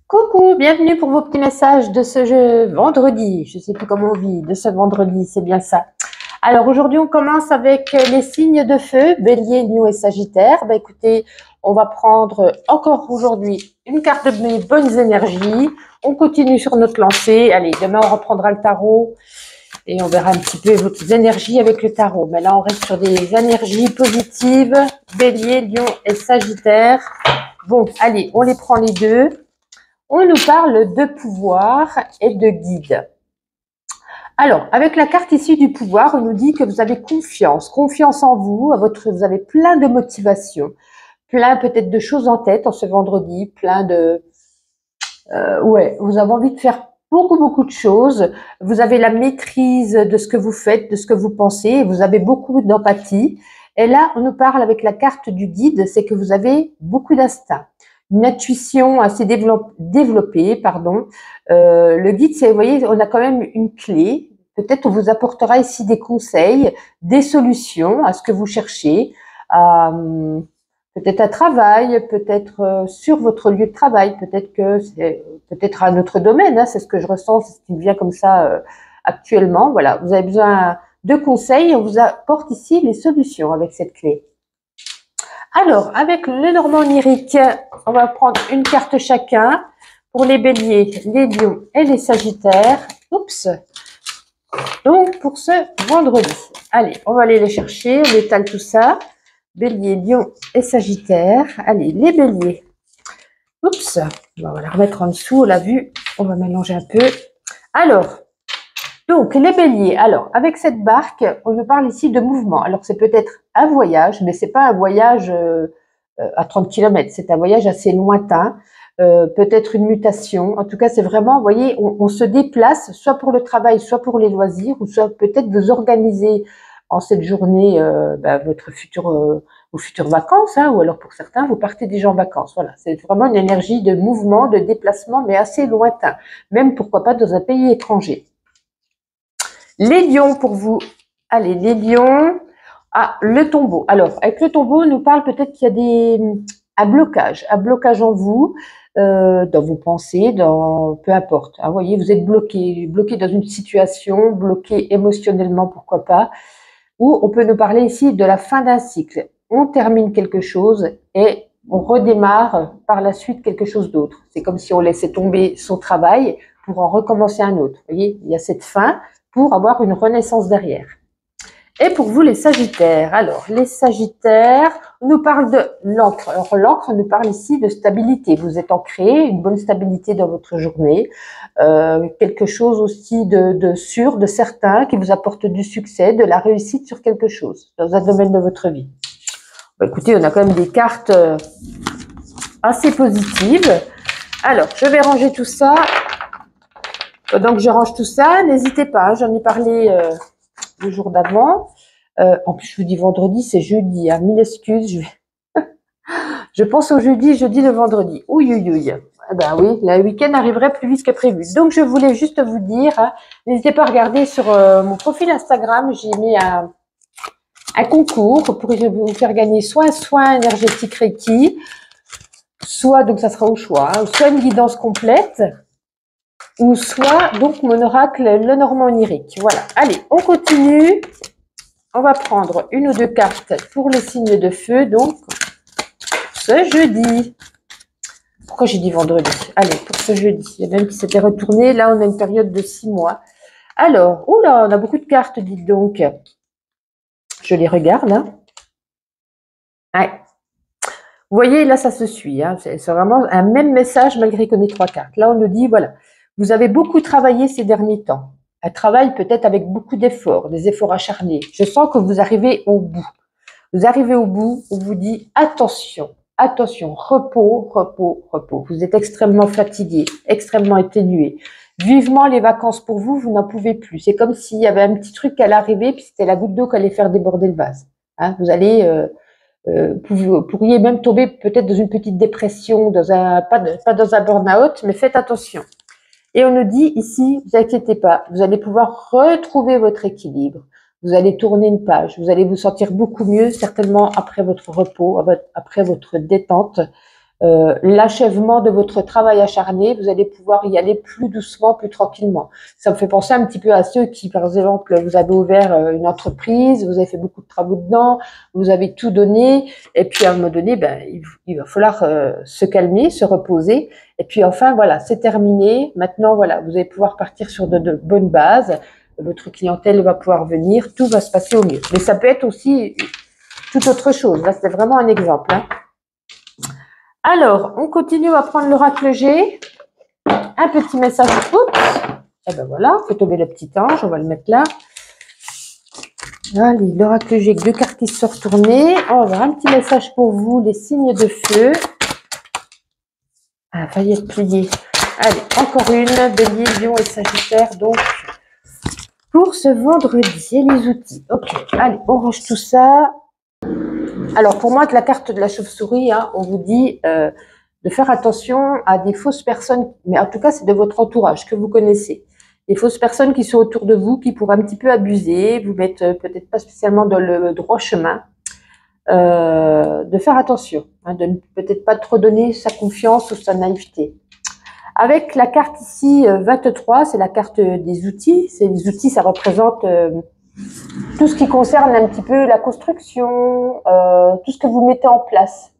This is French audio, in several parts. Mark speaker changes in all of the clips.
Speaker 1: Coucou, bienvenue pour vos petits messages de ce vendredi. Je ne sais plus comment on vit, de ce vendredi, c'est bien ça. Alors aujourd'hui, on commence avec les signes de feu, Bélier, Lion et Sagittaire. Écoutez, on va prendre encore aujourd'hui une carte de mes bonnes énergies. On continue sur notre lancée. Allez, demain, on reprendra le tarot et on verra un petit peu vos énergies avec le tarot. Mais là, on reste sur des énergies positives, Bélier, Lion et Sagittaire. Bon, allez, on les prend les deux. On nous parle de pouvoir et de guide. Alors, avec la carte ici du pouvoir, on nous dit que vous avez confiance en vous, vous avez plein de motivation, plein peut-être de choses en tête en ce vendredi, plein de... ouais, vous avez envie de faire beaucoup de choses, vous avez la maîtrise de ce que vous faites, de ce que vous pensez, vous avez beaucoup d'empathie. Et là, on nous parle avec la carte du guide, c'est que vous avez beaucoup d'instinct. Une intuition assez développée, pardon. Le guide, c'est, vous voyez, on a quand même une clé. Peut-être on vous apportera ici des conseils, des solutions à ce que vous cherchez, peut-être à travail, peut-être sur votre lieu de travail, peut-être que c'est peut-être un autre domaine. Hein, c'est ce que je ressens, c'est ce qui me vient comme ça actuellement. Voilà, vous avez besoin de conseils, on vous apporte ici les solutions avec cette clé. Alors, avec le Normand onirique, on va prendre une carte chacun pour les béliers, les lions et les sagittaires. Oups. Donc, pour ce vendredi. Allez, on va aller les chercher, on étale tout ça. Bélier, lion et sagittaire. Allez, les béliers. Oups. On va la remettre en dessous, on l'a vu. On va mélanger un peu. Alors, donc, les béliers. Alors, avec cette barque, on nous parle ici de mouvement. Alors, c'est peut-être un voyage, mais c'est pas un voyage à 30 km. C'est un voyage assez lointain. Peut-être une mutation. En tout cas, c'est vraiment, vous voyez, on se déplace, soit pour le travail, soit pour les loisirs, ou soit peut-être vous organiser en cette journée vos futures vacances, hein, ou alors pour certains, vous partez déjà en vacances. Voilà, c'est vraiment une énergie de mouvement, de déplacement, mais assez lointain. Même, pourquoi pas, dans un pays étranger. Les lions pour vous. Allez, les lions. Ah, le tombeau. Alors, avec le tombeau, on nous parle peut-être qu'il y a un blocage en vous, dans vos pensées, peu importe. Vous voyez, vous êtes bloqué dans une situation, bloqué émotionnellement, pourquoi pas. Ou on peut nous parler ici de la fin d'un cycle. On termine quelque chose et on redémarre par la suite quelque chose d'autre. C'est comme si on laissait tomber son travail pour en recommencer un autre. Vous voyez, il y a cette fin pour avoir une renaissance derrière. Et pour vous, les sagittaires. Alors, les sagittaires, on nous parle de l'encre. Alors, l'encre nous parle ici de stabilité. Vous êtes ancré, une bonne stabilité dans votre journée. Quelque chose aussi de sûr, de certain, qui vous apporte du succès, de la réussite sur quelque chose, dans un domaine de votre vie. Écoutez, on a quand même des cartes assez positives. Alors, je vais ranger tout ça. Donc, je range tout ça. N'hésitez pas, j'en ai parlé le jour d'avant. En plus, je vous dis vendredi, c'est jeudi. Hein. Mille excuses. Je pense au jeudi le vendredi. Ouïe. Ben oui, le week-end arriverait plus vite que prévu. Donc, je voulais juste vous dire, hein, n'hésitez pas à regarder sur mon profil Instagram. J'ai mis un concours pour vous faire gagner soit un soin énergétique Reiki, soit, donc ça sera au choix, hein, soit une guidance complète, ou soit donc mon oracle le Normand onirique. Voilà. Allez, on continue. On va prendre une ou deux cartes pour les signes de feu, donc ce jeudi. Pourquoi j'ai dit vendredi? Allez, pour ce jeudi. Il y a même qui s'était retourné. Là, on a une période de 6 mois. Alors, oula, on a beaucoup de cartes, dites donc. Je les regarde. Hein. Ouais. Vous voyez, là, ça se suit. Hein. C'est vraiment un même message malgré qu'on ait 3 cartes. Là, on nous dit, voilà, vous avez beaucoup travaillé ces derniers temps. Un travail peut-être avec beaucoup d'efforts, des efforts acharnés. Je sens que vous arrivez au bout. Vous arrivez au bout, on vous dit attention, repos. Vous êtes extrêmement fatigué, extrêmement exténué. Vivement les vacances pour vous, vous n'en pouvez plus. C'est comme s'il y avait un petit truc qui allait arriver, puis c'était la goutte d'eau qui allait faire déborder le vase. Hein, vous allez, vous pourriez même tomber peut-être dans une petite dépression, pas dans un burn-out, mais faites attention. Et on nous dit ici, vous inquiétez pas, vous allez pouvoir retrouver votre équilibre. Vous allez tourner une page, vous allez vous sentir beaucoup mieux, certainement après votre repos, après votre détente. l'achèvement de votre travail acharné, vous allez pouvoir y aller plus doucement, plus tranquillement. Ça me fait penser un petit peu à ceux qui, par exemple, vous avez ouvert une entreprise, vous avez fait beaucoup de travaux dedans, vous avez tout donné, et puis à un moment donné, ben, il va falloir se calmer, se reposer, et puis enfin, voilà, c'est terminé. Maintenant, voilà, vous allez pouvoir partir sur de bonnes bases, votre clientèle va pouvoir venir, tout va se passer au mieux. Mais ça peut être aussi toute autre chose. Là, c'est vraiment un exemple, hein. Alors, on continue à prendre l'oracle G. Un petit message. Oups. Et ben voilà, fait tomber le petit ange. On va le mettre là. Allez, l'oracle G avec 2 cartes qui se sont retournées. On va avoir un petit message pour vous, les signes de feu. Ah, va y être plié. Allez, encore une. Bélier, Lion et Sagittaire. Donc, pour ce vendredi, et les outils. Ok, allez, on range tout ça. Alors, pour moi, avec la carte de la chauve-souris, hein, on vous dit de faire attention à des fausses personnes, mais en tout cas, c'est de votre entourage que vous connaissez. Des fausses personnes qui sont autour de vous, qui pourraient un petit peu abuser, vous mettre peut-être pas spécialement dans le droit chemin. De faire attention, hein, de ne peut-être pas trop donner sa confiance ou sa naïveté. Avec la carte ici, 23, c'est la carte des outils. C'est les outils, ça représente tout ce qui concerne un petit peu la construction, tout ce que vous mettez en place.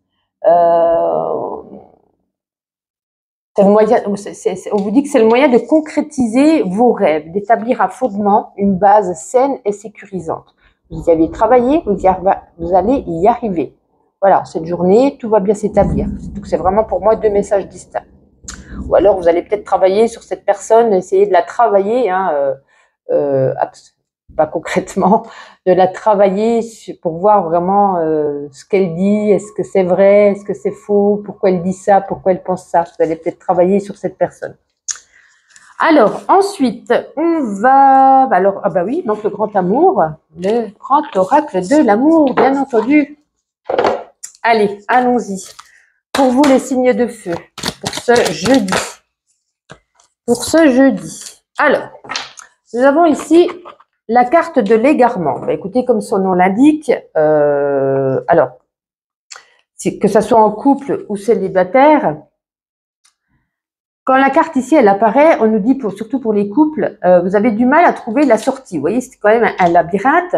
Speaker 1: C'est le moyen, on vous dit que c'est le moyen de concrétiser vos rêves, d'établir un fondement, une base saine et sécurisante. Vous y avez travaillé, vous allez y arriver. Voilà, cette journée, tout va bien s'établir. Donc c'est vraiment pour moi 2 messages distincts. Ou alors vous allez peut-être travailler sur cette personne, essayer de la travailler, hein, pas concrètement, de la travailler pour voir vraiment ce qu'elle dit, est-ce que c'est vrai, est-ce que c'est faux, pourquoi elle dit ça, pourquoi elle pense ça. Vous allez peut-être travailler sur cette personne. Alors, ensuite, on va... Alors, ah bah oui, donc le grand amour, le grand oracle de l'amour, bien entendu. Allez, allons-y. Pour vous, les signes de feu, pour ce jeudi. Pour ce jeudi. Alors, nous avons ici la carte de l'égarement. Bah, écoutez, comme son nom l'indique, alors, que ça soit en couple ou célibataire, quand la carte ici, elle apparaît, on nous dit, surtout pour les couples, vous avez du mal à trouver la sortie. Vous voyez, c'est quand même un labyrinthe.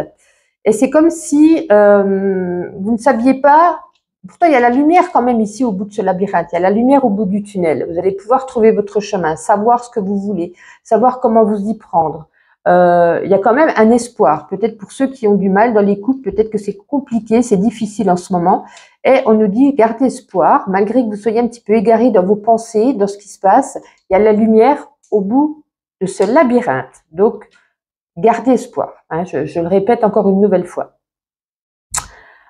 Speaker 1: Et c'est comme si vous ne saviez pas. Pourtant, il y a la lumière quand même ici au bout de ce labyrinthe. Il y a la lumière au bout du tunnel. Vous allez pouvoir trouver votre chemin, savoir ce que vous voulez, savoir comment vous y prendre. Il y a quand même un espoir. Peut-être pour ceux qui ont du mal dans les couples, peut-être que c'est compliqué, c'est difficile en ce moment. Et on nous dit, gardez espoir, malgré que vous soyez un petit peu égaré dans vos pensées, dans ce qui se passe. Il y a la lumière au bout de ce labyrinthe. Donc, gardez espoir. Hein, je le répète encore une nouvelle fois.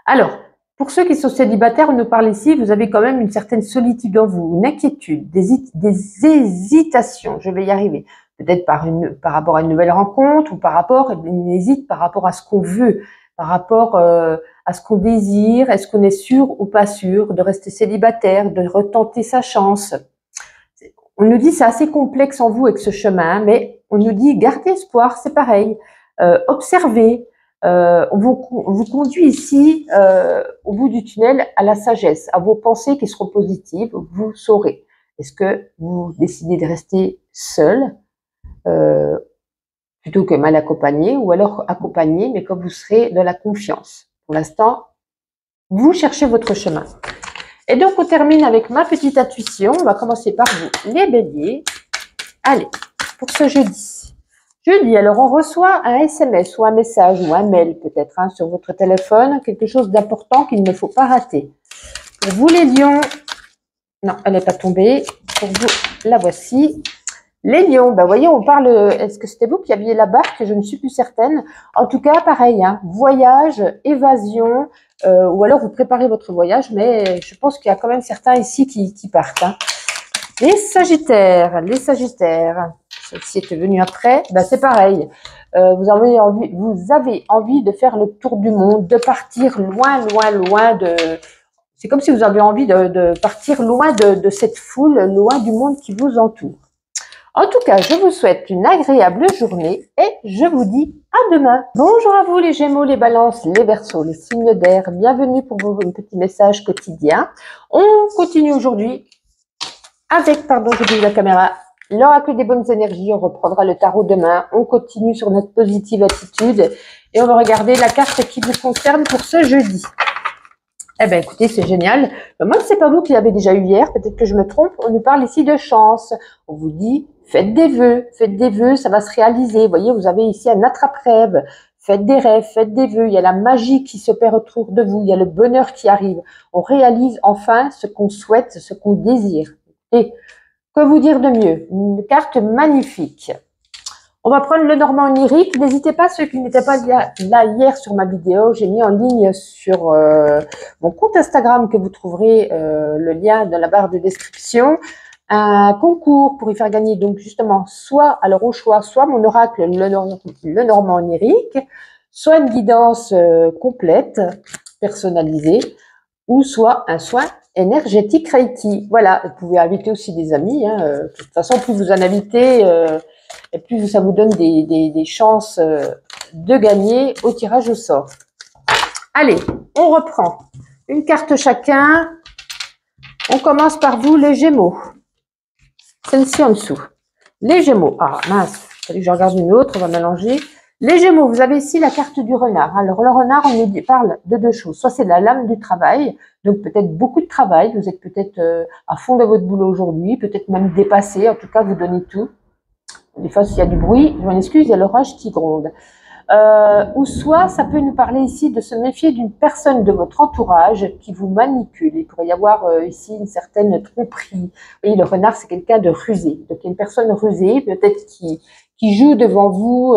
Speaker 1: Alors, pour ceux qui sont célibataires, on nous parle ici, vous avez quand même une certaine solitude en vous, une inquiétude, des hésitations, je vais y arriver. Peut-être par rapport à une nouvelle rencontre ou par rapport, on hésite par rapport à ce qu'on veut, par rapport à ce qu'on désire, est-ce qu'on est sûr ou pas sûr de rester célibataire, de retenter sa chance. On nous dit c'est assez complexe en vous avec ce chemin, mais on nous dit gardez espoir, c'est pareil, observez. On vous conduit ici au bout du tunnel à la sagesse, à vos pensées qui seront positives, vous saurez. Est-ce que vous décidez de rester seul plutôt que mal accompagné, ou alors accompagné, mais quand vous serez dans la confiance. Pour l'instant, vous cherchez votre chemin. Et donc, on termine avec ma petite intuition. On va commencer par vous, les béliers. Allez, pour ce jeudi. Jeudi, alors on reçoit un SMS ou un message ou un mail peut-être hein, sur votre téléphone, quelque chose d'important qu'il ne faut pas rater. Pour vous les lions, non, elle n'est pas tombée. Pour vous, la voici. Les lions, ben voyez, on parle, est-ce que c'était vous qui aviez la barque? Je ne suis plus certaine. En tout cas, pareil, hein, voyage, évasion, ou alors vous préparez votre voyage, mais je pense qu'il y a quand même certains ici qui partent. Hein. Les sagittaires, celle-ci était venue après, ben c'est pareil. Vous avez envie de faire le tour du monde, de partir loin de... C'est comme si vous aviez envie de partir loin de cette foule, loin du monde qui vous entoure. En tout cas, je vous souhaite une agréable journée et je vous dis à demain. Bonjour à vous les Gémeaux, les Balances, les Verseaux, les signes d'air. Bienvenue pour vos petits messages quotidiens. On continue aujourd'hui avec, pardon, je dis la caméra, l'oracle des bonnes énergies. On reprendra le tarot demain. On continue sur notre positive attitude et on va regarder la carte qui vous concerne pour ce jeudi. Eh bien, écoutez, c'est génial. Moi, c'est pas vous qui l'avez déjà eu hier. Peut-être que je me trompe. On nous parle ici de chance. On vous dit, faites des vœux, ça va se réaliser. Vous voyez, vous avez ici un attrape-rêve. Faites des rêves, faites des vœux. Il y a la magie qui s'opère autour de vous. Il y a le bonheur qui arrive. On réalise enfin ce qu'on souhaite, ce qu'on désire. Et que vous dire de mieux? Une carte magnifique. On va prendre le Normand onirique. N'hésitez pas, ceux qui n'étaient pas là hier sur ma vidéo, j'ai mis en ligne sur mon compte Instagram que vous trouverez le lien dans la barre de description, un concours pour y faire gagner donc justement soit, alors au choix, soit mon oracle, le Normand onirique, soit une guidance complète, personnalisée, ou soit un soin énergétique Reiki. Voilà, vous pouvez inviter aussi des amis. De toute façon, plus vous en invitez, et plus ça vous donne des chances de gagner au tirage au sort. Allez, on reprend. Une carte chacun. On commence par vous, les Gémeaux. Celle-ci en dessous. Les Gémeaux. Ah mince, il fallait que je regarde une autre, on va mélanger. Les Gémeaux, vous avez ici la carte du renard. Alors le renard, on nous parle de deux choses. Soit c'est la lame du travail, donc peut-être beaucoup de travail. Vous êtes peut-être à fond de votre boulot aujourd'hui, peut-être même dépassé. En tout cas, vous donnez tout. Des fois, s'il y a du bruit, je m'en excuse, il y a l'orage qui gronde. Ou soit, ça peut nous parler ici de se méfier d'une personne de votre entourage qui vous manipule. Il pourrait y avoir ici une certaine tromperie. Vous voyez, le renard, c'est quelqu'un de rusé. Donc, il y a une personne rusée, peut-être qui joue devant vous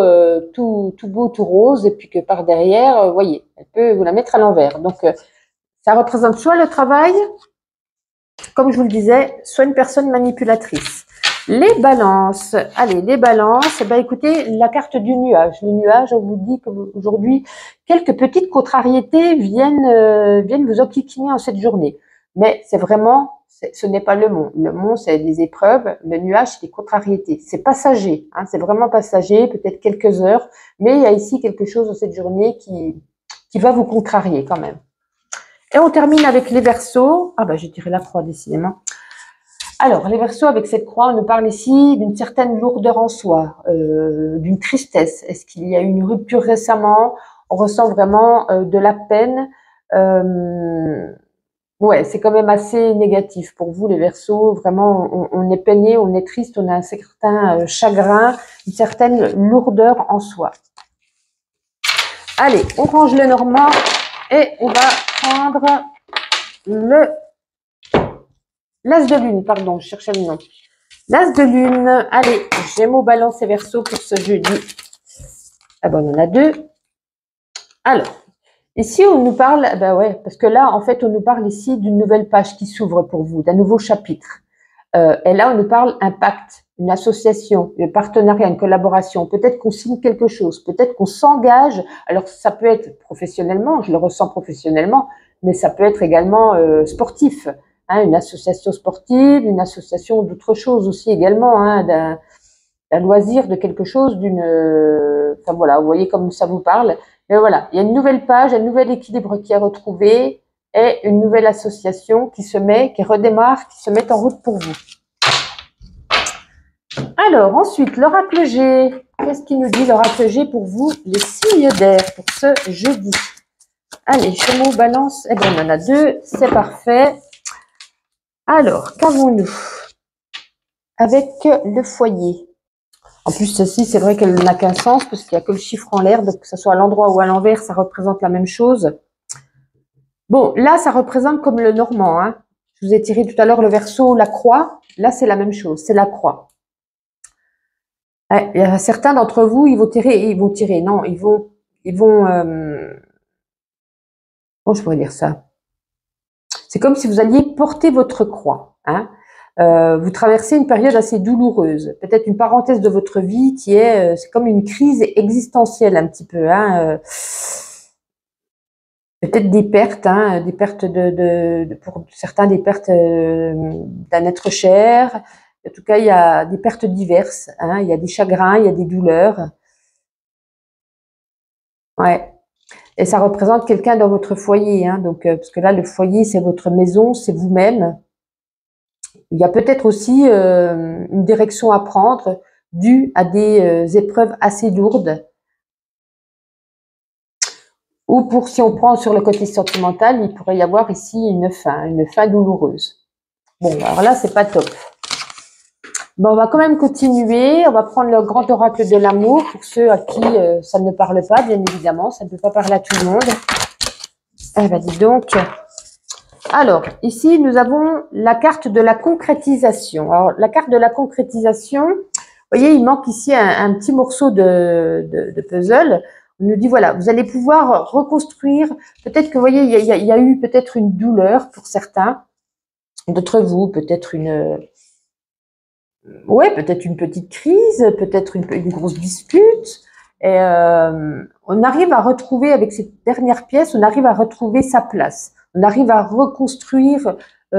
Speaker 1: tout beau, tout rose, et puis que par derrière, vous voyez, elle peut vous la mettre à l'envers. Donc, ça représente soit le travail, comme je vous le disais, soit une personne manipulatrice. Les balances. Allez, les balances. Eh ben, écoutez, la carte du nuage. Les nuages, on vous dit qu'aujourd'hui, quelques petites contrariétés viennent vous enquiquiner en cette journée. Mais c'est vraiment, ce n'est pas le mont. Le mont, c'est des épreuves. Le nuage, c'est des contrariétés. C'est passager. Hein, c'est vraiment passager, peut-être quelques heures. Mais il y a ici quelque chose dans cette journée qui va vous contrarier quand même. Et on termine avec les Verseaux. Ah ben, je dirais la croix, décidément. Alors, les Verseaux, avec cette croix, on nous parle ici d'une certaine lourdeur en soi, d'une tristesse. Est-ce qu'il y a eu une rupture récemment? On ressent vraiment de la peine. Ouais, c'est quand même assez négatif pour vous, les Verseaux. Vraiment, on est peiné, on est triste, on a un certain chagrin, une certaine lourdeur en soi. Allez, on range le Normand et on va prendre l'As de Lune, pardon, je cherchais le nom. L'As de Lune, allez, Gémeaux, Balance et Verseau pour ce jeudi. Ah ben, on en a deux. Alors, ici, on nous parle, ben ouais, parce que là, en fait, on nous parle ici d'une nouvelle page qui s'ouvre pour vous, d'un nouveau chapitre. Et là, on nous parle un pacte, une association, un partenariat, une collaboration. Peut-être qu'on signe quelque chose, peut-être qu'on s'engage. Alors, ça peut être professionnellement, je le ressens professionnellement, mais ça peut être également sportif. Hein, une association sportive, une association d'autres choses aussi également, hein, d'un loisir, de quelque chose, enfin voilà, vous voyez comme ça vous parle. Mais voilà, il y a une nouvelle page, un nouvel équilibre qui est retrouvé et une nouvelle association qui redémarre, qui se met en route pour vous. Alors ensuite, l'oracle G. Qu'est-ce qu'il nous dit l'oracle G pour vous, les signes d'air pour ce jeudi? Allez, Gémeaux, Balance, eh bien on en a deux, c'est parfait. Alors, qu'avons-nous avec le foyer? En plus, ceci, c'est vrai qu'elle n'a qu'un sens parce qu'il n'y a que le chiffre en l'air, donc que ce soit à l'endroit ou à l'envers, ça représente la même chose. Bon, là, ça représente comme le Normand. Hein. Je vous ai tiré tout à l'heure le Verseau, la croix. Là, c'est la même chose, c'est la croix. Il y a certains d'entre vous, ils vont tirer, non, ils vont, comment je pourrais dire ça? C'est comme si vous alliez porter votre croix. Hein. Vous traversez une période assez douloureuse, peut-être une parenthèse de votre vie qui est, c'est comme une crise existentielle un petit peu. Hein. Peut-être des pertes pour certains des pertes d'un être cher, En tout cas, il y a des pertes diverses, hein, il y a des chagrins, il y a des douleurs. Ouais. Et ça représente quelqu'un dans votre foyer, hein, donc, parce que là, le foyer, c'est votre maison, c'est vous-même. Il y a peut-être aussi une direction à prendre due à des épreuves assez lourdes. Ou pour, si on prend sur le côté sentimental, il pourrait y avoir ici une fin douloureuse. Bon, alors là, c'est pas top. Bon, on va quand même continuer. On va prendre le grand oracle de l'amour pour ceux à qui ça ne parle pas, bien évidemment. Ça ne peut pas parler à tout le monde. Eh ben, dis donc. Alors, ici, nous avons la carte de la concrétisation. Alors, la carte de la concrétisation, vous voyez, il manque ici un petit morceau de puzzle. On nous dit, voilà, vous allez pouvoir reconstruire. Peut-être que, vous voyez, il y a eu peut-être une douleur pour certains d'entre vous, peut-être peut-être une petite crise, peut-être une grosse dispute. Et on arrive à retrouver, avec cette dernière pièce, on arrive à retrouver sa place. On arrive à reconstruire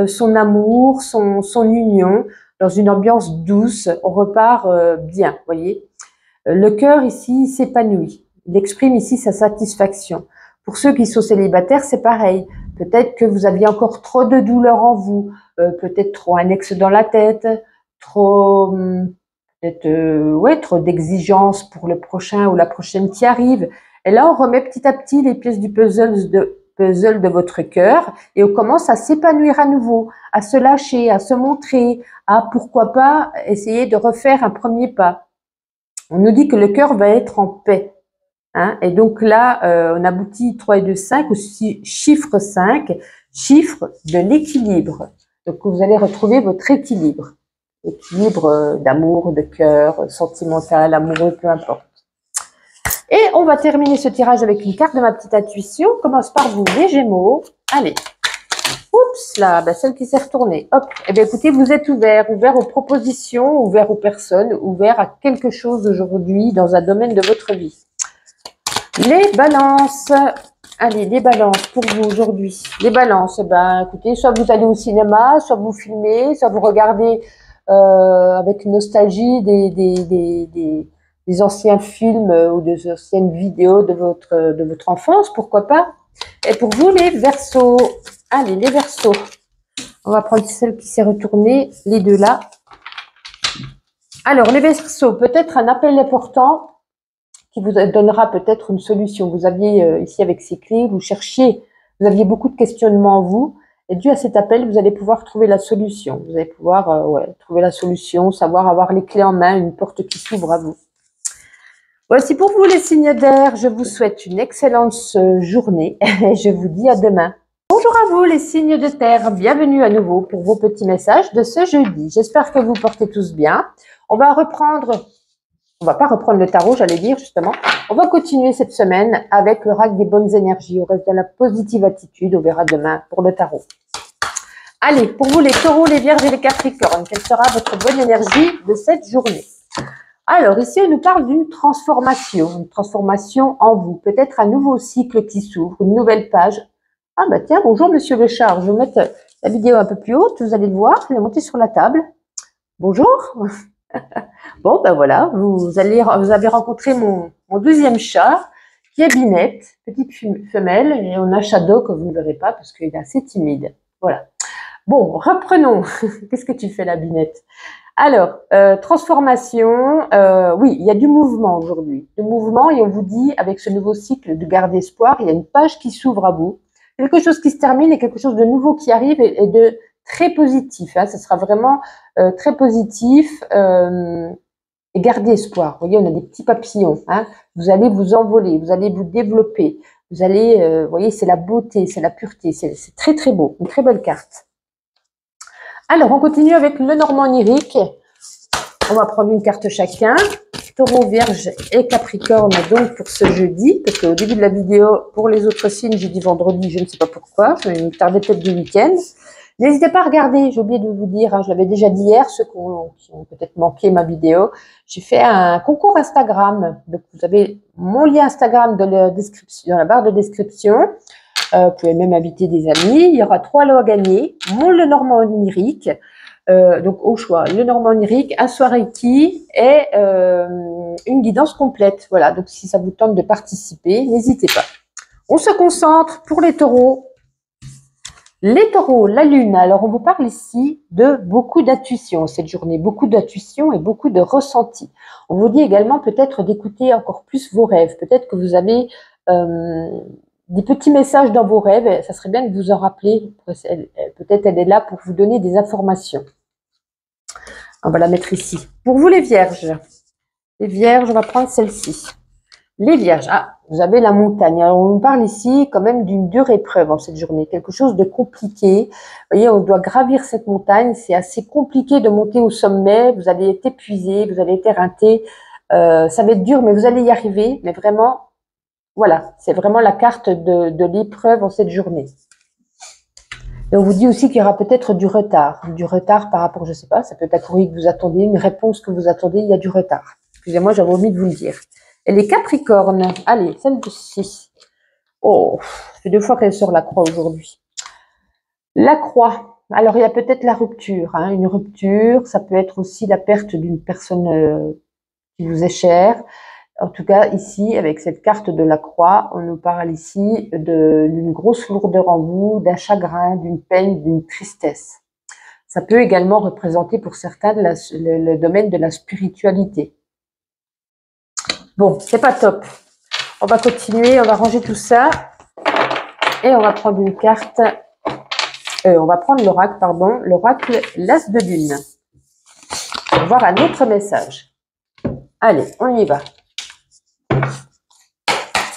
Speaker 1: son amour, son union, dans une ambiance douce. On repart bien, vous voyez. Le cœur ici s'épanouit. Il exprime ici sa satisfaction. Pour ceux qui sont célibataires, c'est pareil. Peut-être que vous aviez encore trop de douleur en vous, peut-être trop un ex dans la tête, trop trop d'exigences pour le prochain ou la prochaine qui arrive. Et là, on remet petit à petit les pièces du puzzle de votre cœur et on commence à s'épanouir à nouveau, à se lâcher, à se montrer, à pourquoi pas essayer de refaire un premier pas. On nous dit que le cœur va être en paix. Hein, et donc là, on aboutit 3 et 2, 5, aussi chiffre 5, chiffre de l'équilibre. Donc vous allez retrouver votre équilibre. Équilibre d'amour, de cœur, sentimental, amoureux, peu importe. Et on va terminer ce tirage avec une carte de ma petite intuition. On commence par vous, les Gémeaux. Allez. Oups, là, celle qui s'est retournée. Hop. Eh bien, écoutez, vous êtes ouvert aux propositions, ouvert aux personnes, ouvert à quelque chose aujourd'hui dans un domaine de votre vie. Les balances. Allez, les balances pour vous aujourd'hui. Les balances, écoutez, soit vous allez au cinéma, soit vous filmez, soit vous regardez avec nostalgie des anciens films ou des anciennes vidéos de votre enfance, pourquoi pas. Et pour vous, les Verseaux. Allez, les Verseaux. On va prendre celle qui s'est retournée, les deux là. Alors, les Verseaux, peut-être un appel important qui vous donnera peut-être une solution. Vous aviez ici avec ces clés, vous aviez beaucoup de questionnements en vous. Et dû à cet appel, vous allez pouvoir trouver la solution. Vous allez pouvoir trouver la solution, savoir avoir les clés en main, une porte qui s'ouvre à vous. Voici pour vous les signes d'air. Je vous souhaite une excellente journée et je vous dis à demain. Bonjour à vous les signes de terre. Bienvenue à nouveau pour vos petits messages de ce jeudi. J'espère que vous portez tous bien. On va pas reprendre le tarot, j'allais dire justement. On va continuer cette semaine avec l'oracle des bonnes énergies. On reste dans la positive attitude. On verra demain pour le tarot. Allez, pour vous les taureaux, les vierges et les capricornes, quelle sera votre bonne énergie de cette journée? Alors ici, on nous parle d'une transformation en vous. Peut-être un nouveau cycle qui s'ouvre, une nouvelle page. Ah tiens, bonjour monsieur le chat. Je vais mettre la vidéo un peu plus haute, vous allez le voir, je l'ai montée sur la table. Bonjour. Bon, voilà, vous avez rencontré mon deuxième chat, qui est Binette, petite femelle, et on a Shadow que vous ne verrez pas parce qu'il est assez timide. Voilà. Bon, reprenons. Qu'est-ce que tu fais là, Binette? Alors, transformation, oui, il y a du mouvement aujourd'hui. Du mouvement, et on vous dit, avec ce nouveau cycle de garde espoir, il y a une page qui s'ouvre à vous. Quelque chose qui se termine et quelque chose de nouveau qui arrive et de très positif. Hein, ce sera vraiment très positif et gardez espoir. Vous voyez, on a des petits papillons. Hein, vous allez vous envoler, vous allez vous développer. Vous allez, vous voyez, c'est la beauté, c'est la pureté. C'est très, très beau. Une très belle carte. Alors, on continue avec le Normand onirique. On va prendre une carte chacun. Taureau, Vierge et Capricorne, donc pour ce jeudi, parce qu'au début de la vidéo, pour les autres signes, j'ai dit vendredi, je ne sais pas pourquoi, je vais me tarder peut-être du week-end. N'hésitez pas à regarder, j'ai oublié de vous dire, hein, je l'avais déjà dit hier, ceux qui ont peut-être manqué ma vidéo, j'ai fait un concours Instagram. Donc vous avez mon lien Instagram dans la barre de description. Vous pouvez même inviter des amis. Il y aura 3 lots à gagner. Le Normand onirique, Donc au choix, le Normand lyrique, un soir Reiki et une guidance complète. Voilà, donc si ça vous tente de participer, n'hésitez pas. On se concentre pour les taureaux. Les taureaux, la lune, alors on vous parle ici de beaucoup d'intuition cette journée, beaucoup d'intuition et beaucoup de ressenti. On vous dit également peut-être d'écouter encore plus vos rêves. Peut-être que vous avez des petits messages dans vos rêves, ça serait bien que vous en rappelez. Peut-être elle est là pour vous donner des informations. On va la mettre ici. Pour vous les vierges, on va prendre celle-ci. Les vierges, vous avez la montagne. Alors, on nous parle ici quand même d'une dure épreuve en cette journée, quelque chose de compliqué. Vous voyez, on doit gravir cette montagne. C'est assez compliqué de monter au sommet. Vous allez être épuisé, vous allez être éreinté. Ça va être dur, mais vous allez y arriver. Mais vraiment, voilà, c'est vraiment la carte de l'épreuve en cette journée. Et on vous dit aussi qu'il y aura peut-être du retard par rapport, je sais pas, ça peut être un courrier que vous attendez, une réponse que vous attendez, il y a du retard. Excusez-moi, j'avais omis de vous le dire. Et les Capricornes, allez, celle-ci. Oh, ça fait 2 fois qu'elle sort la croix aujourd'hui. La croix, alors il y a peut-être la rupture, une rupture, ça peut être aussi la perte d'une personne qui vous est chère. En tout cas, ici, avec cette carte de la croix, on nous parle ici d'une grosse lourdeur en vous, d'un chagrin, d'une peine, d'une tristesse. Ça peut également représenter pour certains le domaine de la spiritualité. Bon, c'est pas top. On va continuer, on va ranger tout ça. Et on va prendre une carte. On va prendre l'oracle, pardon. L'oracle, l'As de Lune. Pour voir un autre message. Allez, on y va.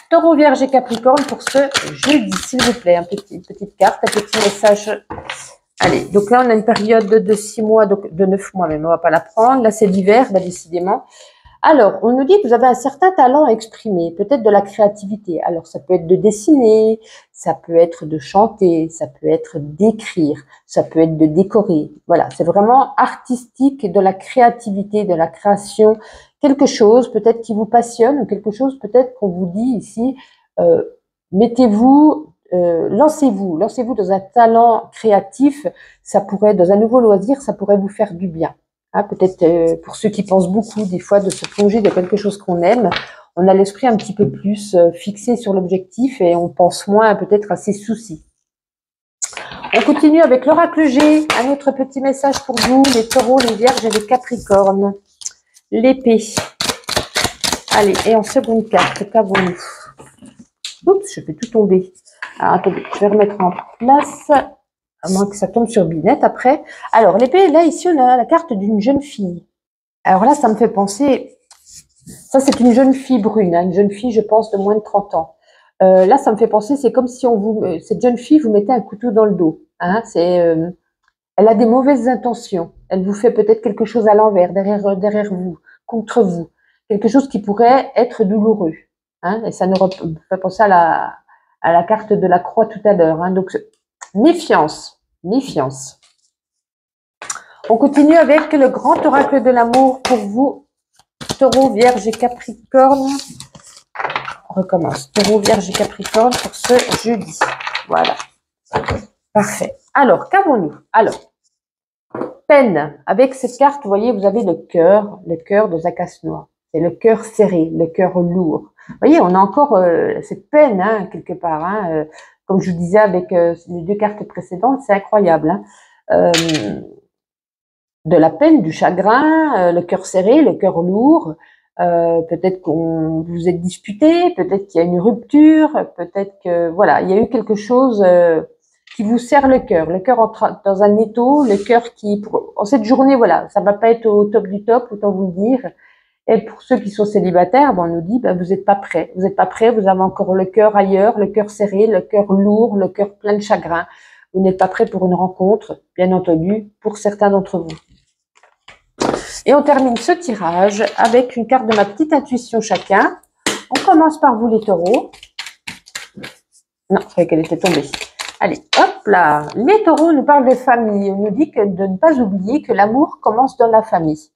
Speaker 1: Taureau, Vierge et Capricorne pour ce jeudi, s'il vous plaît. Une petite carte, un petit message. Allez, donc là, on a une période de 6 mois, donc de 9 mois même. On va pas la prendre. Là, c'est l'hiver, décidément. Alors, on nous dit que vous avez un certain talent à exprimer, peut-être de la créativité. Alors, ça peut être de dessiner, ça peut être de chanter, ça peut être d'écrire, ça peut être de décorer. Voilà, c'est vraiment artistique, de la créativité, de la création, quelque chose peut-être qui vous passionne, ou quelque chose peut-être qu'on vous dit ici, mettez-vous, lancez-vous dans un talent créatif, ça pourrait, dans un nouveau loisir, ça pourrait vous faire du bien. Peut-être pour ceux qui pensent beaucoup des fois de se plonger dans quelque chose qu'on aime, on a l'esprit un petit peu plus fixé sur l'objectif et on pense moins peut-être à ses soucis. On continue avec l'oracle G, un autre petit message pour vous, les taureaux, les vierges et les capricornes. L'épée. Allez, et en seconde carte, qu'avons-nous? Oups, je fais tout tomber. Alors, attendez, je vais remettre en place. À moins que ça tombe sur Binette après. Alors, l'épée, là, ici, on a la carte d'une jeune fille. Alors là, ça me fait penser... Ça, c'est une jeune fille brune, une jeune fille, je pense, de moins de 30 ans. Là, ça me fait penser, c'est comme si cette jeune fille vous mettait un couteau dans le dos. Elle a des mauvaises intentions. Elle vous fait peut-être quelque chose à l'envers, derrière vous, contre vous. Quelque chose qui pourrait être douloureux. Et ça nous fait penser à la carte de la croix tout à l'heure. Donc, méfiance. Méfiance. On continue avec le grand oracle de l'amour pour vous, Taureau, Vierge et Capricorne. On recommence. Taureau, Vierge et Capricorne pour ce jeudi. Voilà. Parfait. Alors, qu'avons-nous? Alors, peine. Avec cette carte, vous voyez, vous avez le cœur de casse-noix. C'est le cœur serré, le cœur lourd. Vous voyez, on a encore cette peine, quelque part. Comme je vous disais avec les 2 cartes précédentes, c'est incroyable. De la peine, du chagrin, le cœur serré, le cœur lourd. Peut-être qu'on vous êtes disputé, peut-être qu'il y a une rupture, peut-être que voilà, il y a eu quelque chose qui vous serre le cœur entre dans un étau, le cœur qui, en cette journée, voilà, ça va pas être au top du top, autant vous le dire. Et pour ceux qui sont célibataires, on nous dit, vous n'êtes pas prêts. Vous n'êtes pas prêts, vous avez encore le cœur ailleurs, le cœur serré, le cœur lourd, le cœur plein de chagrin. Vous n'êtes pas prêts pour une rencontre, bien entendu, pour certains d'entre vous. Et on termine ce tirage avec une carte de ma petite intuition chacun. On commence par vous les taureaux. Non, je croyais qu'elle était tombée. Allez, hop là. Les taureaux nous parlent de famille. On nous dit de ne pas oublier que l'amour commence dans la famille.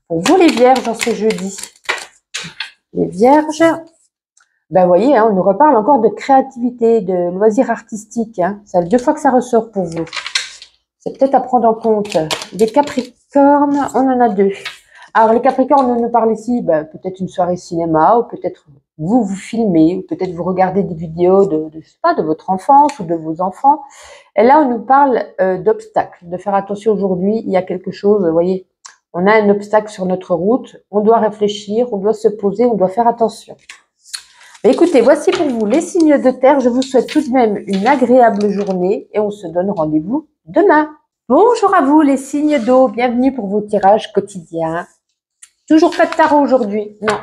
Speaker 1: Pour vous les vierges, en ce jeudi. Les vierges, vous voyez, on nous reparle encore de créativité, de loisirs artistiques. Ça fait 2 fois que ça ressort pour vous. c'est peut-être à prendre en compte. Les Capricornes, on en a deux. Alors, les Capricornes, on nous parle ici, peut-être une soirée cinéma, ou peut-être vous filmez, ou peut-être vous regardez des vidéos je sais pas, de votre enfance ou de vos enfants. Et là, on nous parle d'obstacles, de faire attention aujourd'hui, il y a quelque chose, vous voyez, on a un obstacle sur notre route, on doit réfléchir, on doit se poser, on doit faire attention. Mais écoutez, voici pour vous les signes de terre. Je vous souhaite tout de même une agréable journée et on se donne rendez-vous demain. Bonjour à vous les signes d'eau, bienvenue pour vos tirages quotidiens. Toujours pas de tarot aujourd'hui, non.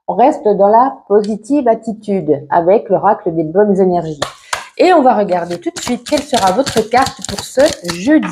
Speaker 1: On reste dans la positive attitude avec l'oracle des bonnes énergies. Et on va regarder tout de suite quelle sera votre carte pour ce jeudi.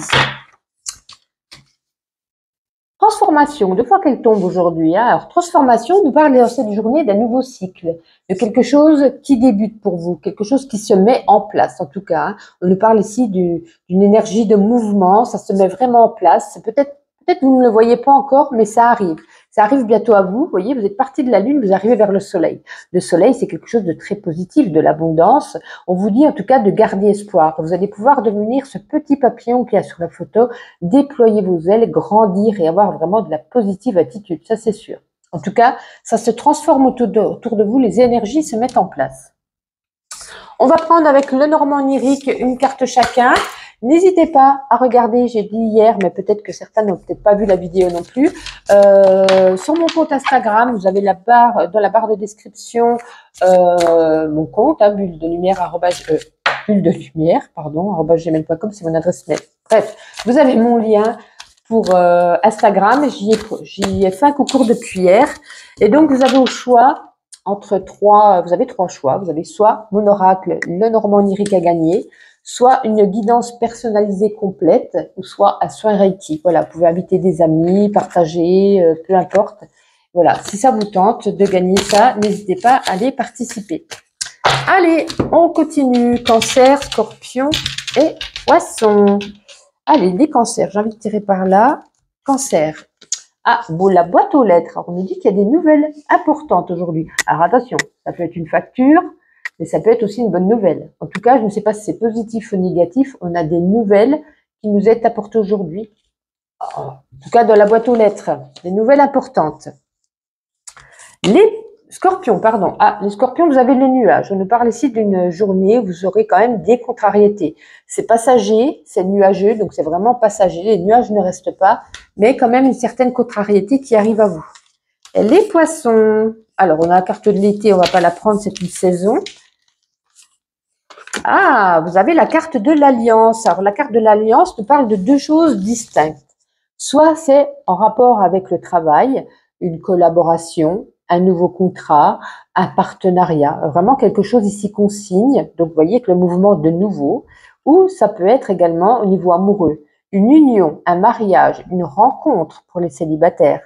Speaker 1: Transformation, deux fois qu'elle tombe aujourd'hui. Alors, transformation nous parle dans cette journée d'un nouveau cycle, de quelque chose qui débute pour vous, quelque chose qui se met en place en tout cas. On nous parle ici d'une énergie de mouvement, ça se met vraiment en place. Peut-être vous ne le voyez pas encore, mais ça arrive. Ça arrive bientôt à vous. Vous voyez, vous êtes parti de la Lune, vous arrivez vers le Soleil. Le Soleil, c'est quelque chose de très positif, de l'abondance. On vous dit en tout cas de garder espoir. Vous allez pouvoir devenir ce petit papillon qu'il y a sur la photo, déployer vos ailes, grandir et avoir vraiment de la positive attitude. Ça, c'est sûr. En tout cas, ça se transforme autour de vous. Les énergies se mettent en place. On va prendre avec le Normand onirique une carte chacun. N'hésitez pas à regarder, j'ai dit hier, mais peut-être que certains n'ont peut-être pas vu la vidéo non plus. Sur mon compte Instagram, vous avez dans la barre de description mon compte, bulle de lumière, @gmail.com, c'est mon adresse mail. Bref, vous avez mon lien pour Instagram. J'y ai fait un concours de cuillère. Et donc, vous avez au choix vous avez trois choix. Vous avez soit mon oracle, le Normand onirique à gagner, soit une guidance personnalisée complète, ou soit un soin Reiki. Voilà, vous pouvez inviter des amis, partager, peu importe. Voilà, si ça vous tente de gagner ça, n'hésitez pas à aller participer. Allez, on continue. Cancer, Scorpion et Poisson. Allez, les cancers, j'ai envie de tirer par là. Cancer. Ah, bon, la boîte aux lettres. Alors, on nous dit qu'il y a des nouvelles importantes aujourd'hui. Alors, attention, ça peut être une facture, mais ça peut être aussi une bonne nouvelle. En tout cas, je ne sais pas si c'est positif ou négatif. On a des nouvelles qui nous est apportées aujourd'hui. En tout cas, dans la boîte aux lettres, des nouvelles importantes. Les Scorpions, pardon. Ah, les Scorpions, vous avez le nuage. On nous parle ici d'une journée où vous aurez quand même des contrariétés. C'est passager, c'est nuageux, donc c'est vraiment passager. Les nuages ne restent pas, mais quand même une certaine contrariété qui arrive à vous. Et les Poissons. Alors, on a la carte de l'été, on va pas la prendre, c'est une saison. Ah, vous avez la carte de l'Alliance. Alors, la carte de l'Alliance nous parle de deux choses distinctes. Soit c'est en rapport avec le travail, une collaboration, un nouveau contrat, un partenariat, vraiment quelque chose ici qu'on signe. Donc, vous voyez que le mouvement de nouveau, ou ça peut être également au niveau amoureux, une union, un mariage, une rencontre pour les célibataires.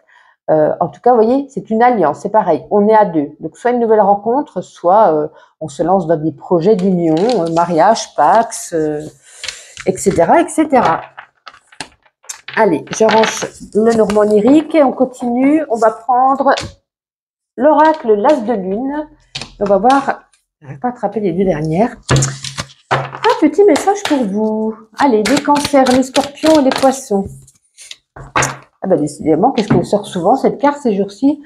Speaker 1: En tout cas, vous voyez, c'est une alliance, c'est pareil, on est à deux. Donc, soit une nouvelle rencontre, soit on se lance dans des projets d'union, mariage, pax, etc., etc. Allez, je range le Normand onirique et on continue. On va prendre l'oracle, l'as de lune. On va voir, je n'arrive pas à attraper les deux dernières. Un petit message pour vous. Allez, les cancers, les scorpions et les poissons. Ah ben décidément, qu'est-ce qu'on sort souvent cette carte ces jours-ci?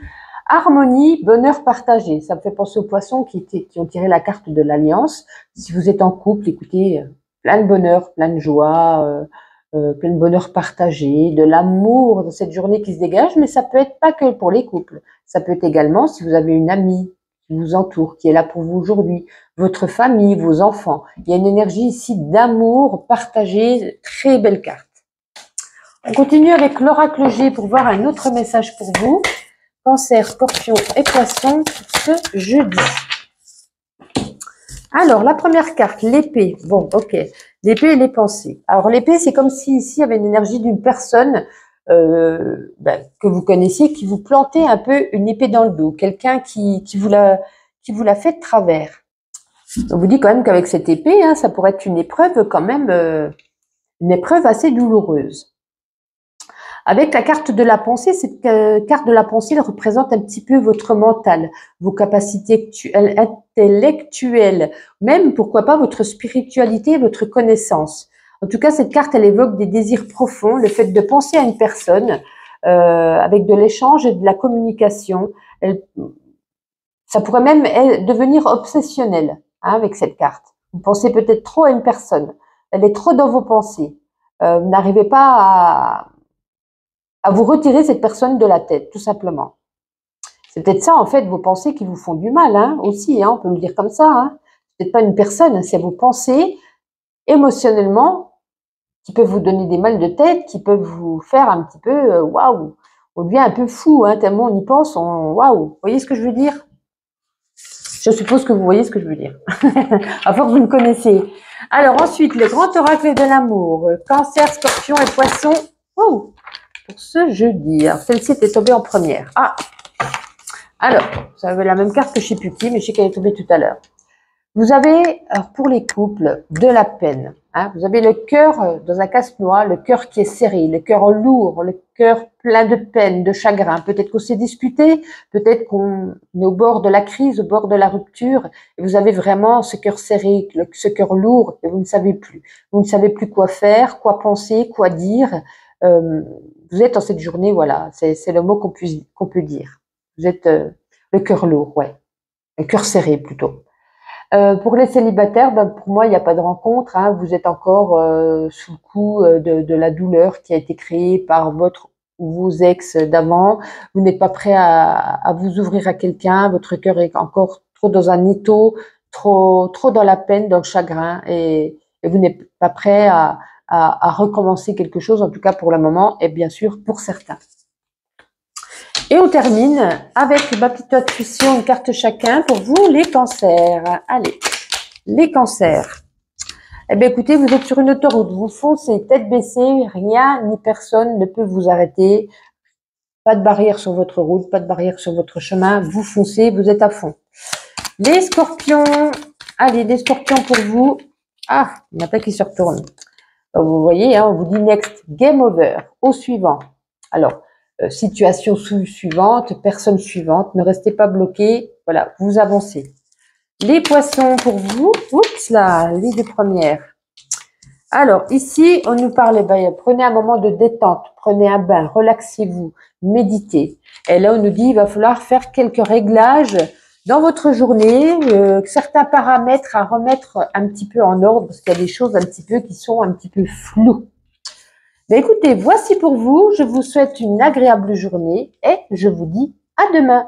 Speaker 1: Harmonie, bonheur partagé. Ça me fait penser aux poissons qui ont tiré la carte de l'alliance. Si vous êtes en couple, écoutez, plein de bonheur, plein de joie, plein de bonheur partagé, de l'amour dans cette journée qui se dégage, mais ça peut être pas que pour les couples. Ça peut être également si vous avez une amie qui vous entoure, qui est là pour vous aujourd'hui, votre famille, vos enfants. Il y a une énergie ici d'amour partagé, très belle carte. On continue avec l'oracle G pour voir un autre message pour vous. Cancer, Scorpion et Poisson pour ce jeudi. Alors, la première carte, l'épée. Bon, ok. L'épée et les pensées. Alors, l'épée, c'est comme si ici, il y avait une énergie d'une personne que vous connaissiez, qui vous plantait un peu une épée dans le dos. Quelqu'un qui vous l'a fait de travers. On vous dit quand même qu'avec cette épée, ça pourrait être une épreuve quand même, une épreuve assez douloureuse. Avec la carte de la pensée, cette carte de la pensée elle représente un petit peu votre mental, vos capacités intellectuelles, même pourquoi pas votre spiritualité, votre connaissance. En tout cas, cette carte, elle évoque des désirs profonds, le fait de penser à une personne avec de l'échange et de la communication. Ça pourrait même devenir obsessionnel avec cette carte. Vous pensez peut-être trop à une personne. Elle est trop dans vos pensées. Vous n'arrivez pas à vous retirer cette personne de la tête, tout simplement. C'est peut-être ça, en fait, vos pensées qui vous font du mal, aussi, on peut le dire comme ça. C'est peut-être pas une personne, c'est vos pensées émotionnellement qui peuvent vous donner des mal de tête, qui peuvent vous faire un petit peu, waouh, on devient un peu fou, tellement on y pense, waouh. Vous voyez ce que je veux dire? Je suppose que vous voyez ce que je veux dire. À force, vous me connaissez. Alors ensuite, le grand oracle de l'amour, Cancer, Scorpion et Poisson. Oh, pour ce jeudi. Alors celle-ci était tombée en première. Ah, alors, vous avez la même carte que je ne sais plus qui, mais je sais qu'elle est tombée tout à l'heure. Vous avez, alors pour les couples, de la peine. Vous avez le cœur dans un casse-noix, le cœur qui est serré, le cœur lourd, le cœur plein de peine, de chagrin. Peut-être qu'on s'est disputé, peut-être qu'on est au bord de la crise, au bord de la rupture, et vous avez vraiment ce cœur serré, ce cœur lourd, et vous ne savez plus. Vous ne savez plus quoi faire, quoi penser, quoi dire. Vous êtes en cette journée, voilà, c'est le mot qu'on peut dire. Vous êtes le cœur lourd, ouais, le cœur serré plutôt. Pour les célibataires, pour moi, il n'y a pas de rencontre. Vous êtes encore sous le coup de la douleur qui a été créée par votre ou vos ex d'avant. Vous n'êtes pas prêt à vous ouvrir à quelqu'un. Votre cœur est encore trop dans un étau, trop dans la peine, dans le chagrin, et vous n'êtes pas prêt à recommencer quelque chose, en tout cas pour le moment, et bien sûr pour certains. Et on termine avec ma petite intuition, une carte chacun pour vous, les cancers. Allez, les cancers. Eh bien, écoutez, vous êtes sur une autoroute, vous foncez tête baissée, rien ni personne ne peut vous arrêter. Pas de barrière sur votre route, pas de barrière sur votre chemin, vous foncez, vous êtes à fond. Les scorpions, allez, des scorpions pour vous. Ah, il y en a pas qui se retournent. Vous voyez, on vous dit next, game over, au suivant. Alors, situation suivante, personne suivante, ne restez pas bloqué, voilà, vous avancez. Les poissons pour vous, oups là, les deux premières. Alors ici, on nous parle, prenez un moment de détente, prenez un bain, relaxez-vous, méditez. Et là, on nous dit, il va falloir faire quelques réglages dans votre journée, certains paramètres à remettre un petit peu en ordre, parce qu'il y a des choses un petit peu qui sont un petit peu floues. Mais écoutez, voici pour vous. Je vous souhaite une agréable journée et je vous dis à demain.